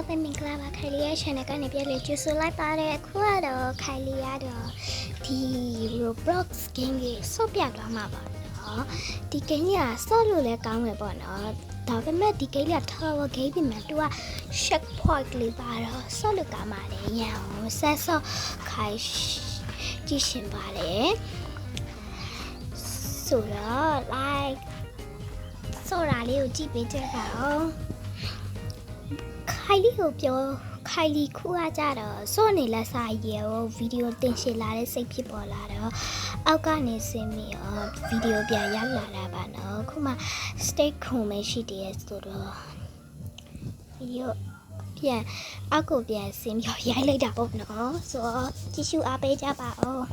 ပဲမင်္ဂလာပါခိုင်လီရဲ့ channel ကနေပြန်လေကြိုဆိုလိုက်ပါတယ်အခုကတော့ခိုင်လီရတော့ဒီ Roblox game ကြီးဆော့ပြသွားမှာပါနော်ဒီ game ကြီးကဆော့လို့လည်းကောင်းမယ်ပေါ့နော်ဒါပေမဲ့ဒီ game က tower game ပြင်မှာသူက check point လေးပါတော့ဆော့လို့ကောင်းပါလေရအောင်ဆက်ဆော့ခိုင်ကြည့်ရှင်ပါလေဆိုတော့ like ဆော့တာလေးကိုကြည့်ပေးကြပါဦးခိုင်လီကိုပြောခိုင်လီခုကကြတော့စော့နေလက်စာရေကိုဗီဒီယိုတင်ရှင်းလာတဲ့စိတ်ဖြစ်ပေါ်လာတော့အောက်ကနေဆင်းပြီးဗီဒီယိုပြန်ရောက်လာတာပါနော်ခုမှ stay ခုံမရှိတည်းဆိုတော့ဗီဒီယိုပြန်အောက်ကိုပြန်ဆင်းပြီးရိုက်လိုက်တာပေါ့နော်ဆိုတော့ကြည့်ရှုအားပေးကြပါဦး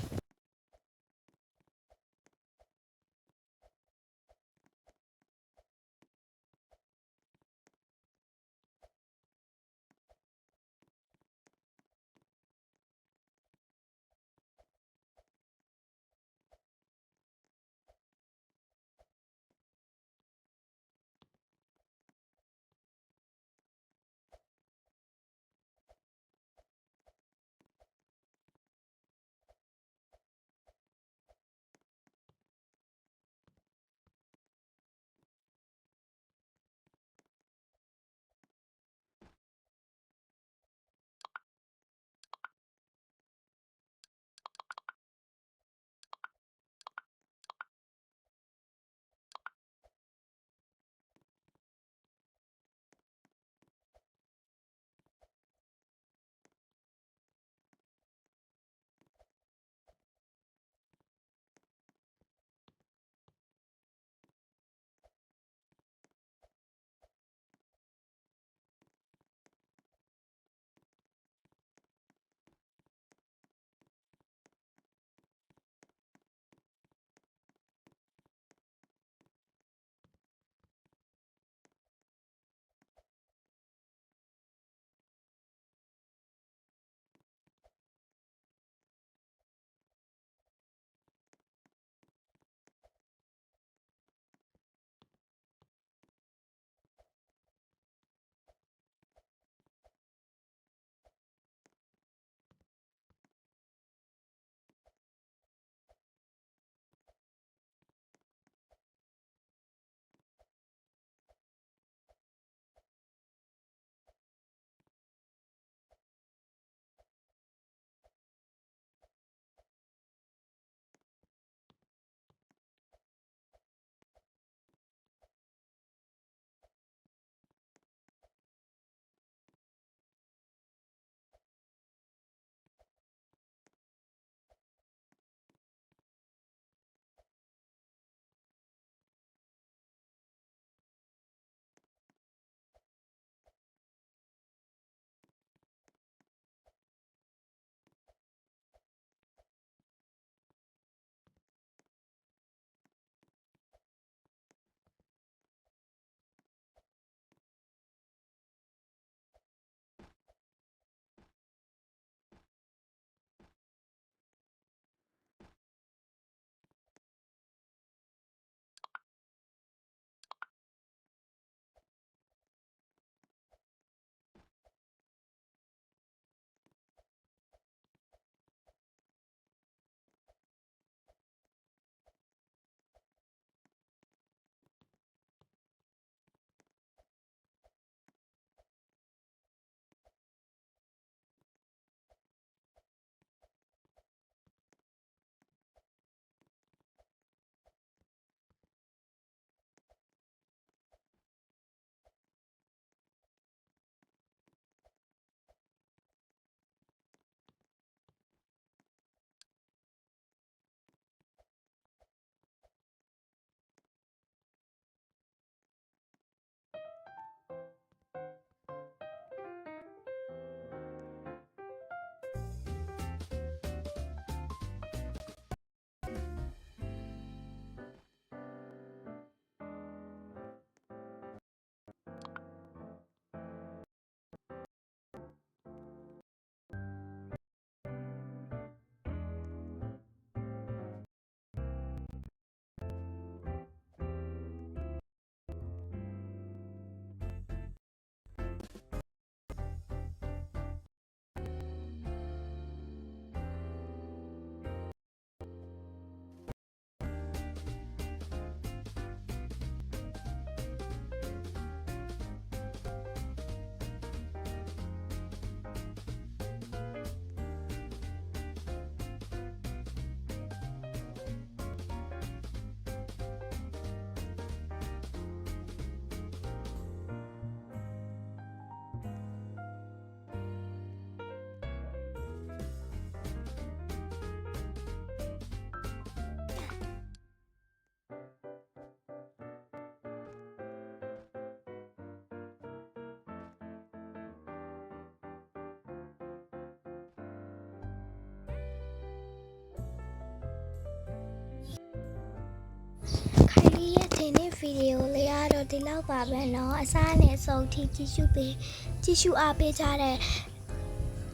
ရဲ့ဒီနေ့ဗီဒီယိုလေးကတော့ဒီလောက်ပါပဲเนาะအစားနဲ့အဆုံးထိကြည့်ရှုအားပေးကြတဲ့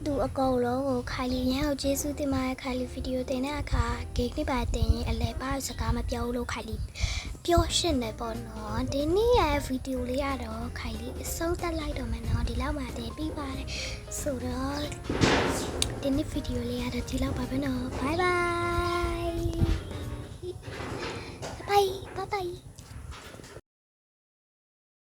သူအကုန်လုံးကိုခိုင်လီရန်ကိုကျေးဇူးတင်ပါတယ်ခိုင်လီဗီဒီယိုတင်တဲ့အခါဂိမ်းလေးပါတင်ရင်အလဲပါစကားမပြောလို့ခိုင်လီပြောရှင်းတယ်ပေါ့နော်ဒီနေ့ရဲ့ဗီဒီယိုလေးကတော့ခိုင်လီအဆုံးသတ်လိုက်တော့မယ်နော်ဒီလောက်မှတင်ပြီးပါတယ်ဆိုတော့ဒီနေ့ဗီဒီယိုလေးကတော့ဒီလောက်ပါပဲနော် bye bye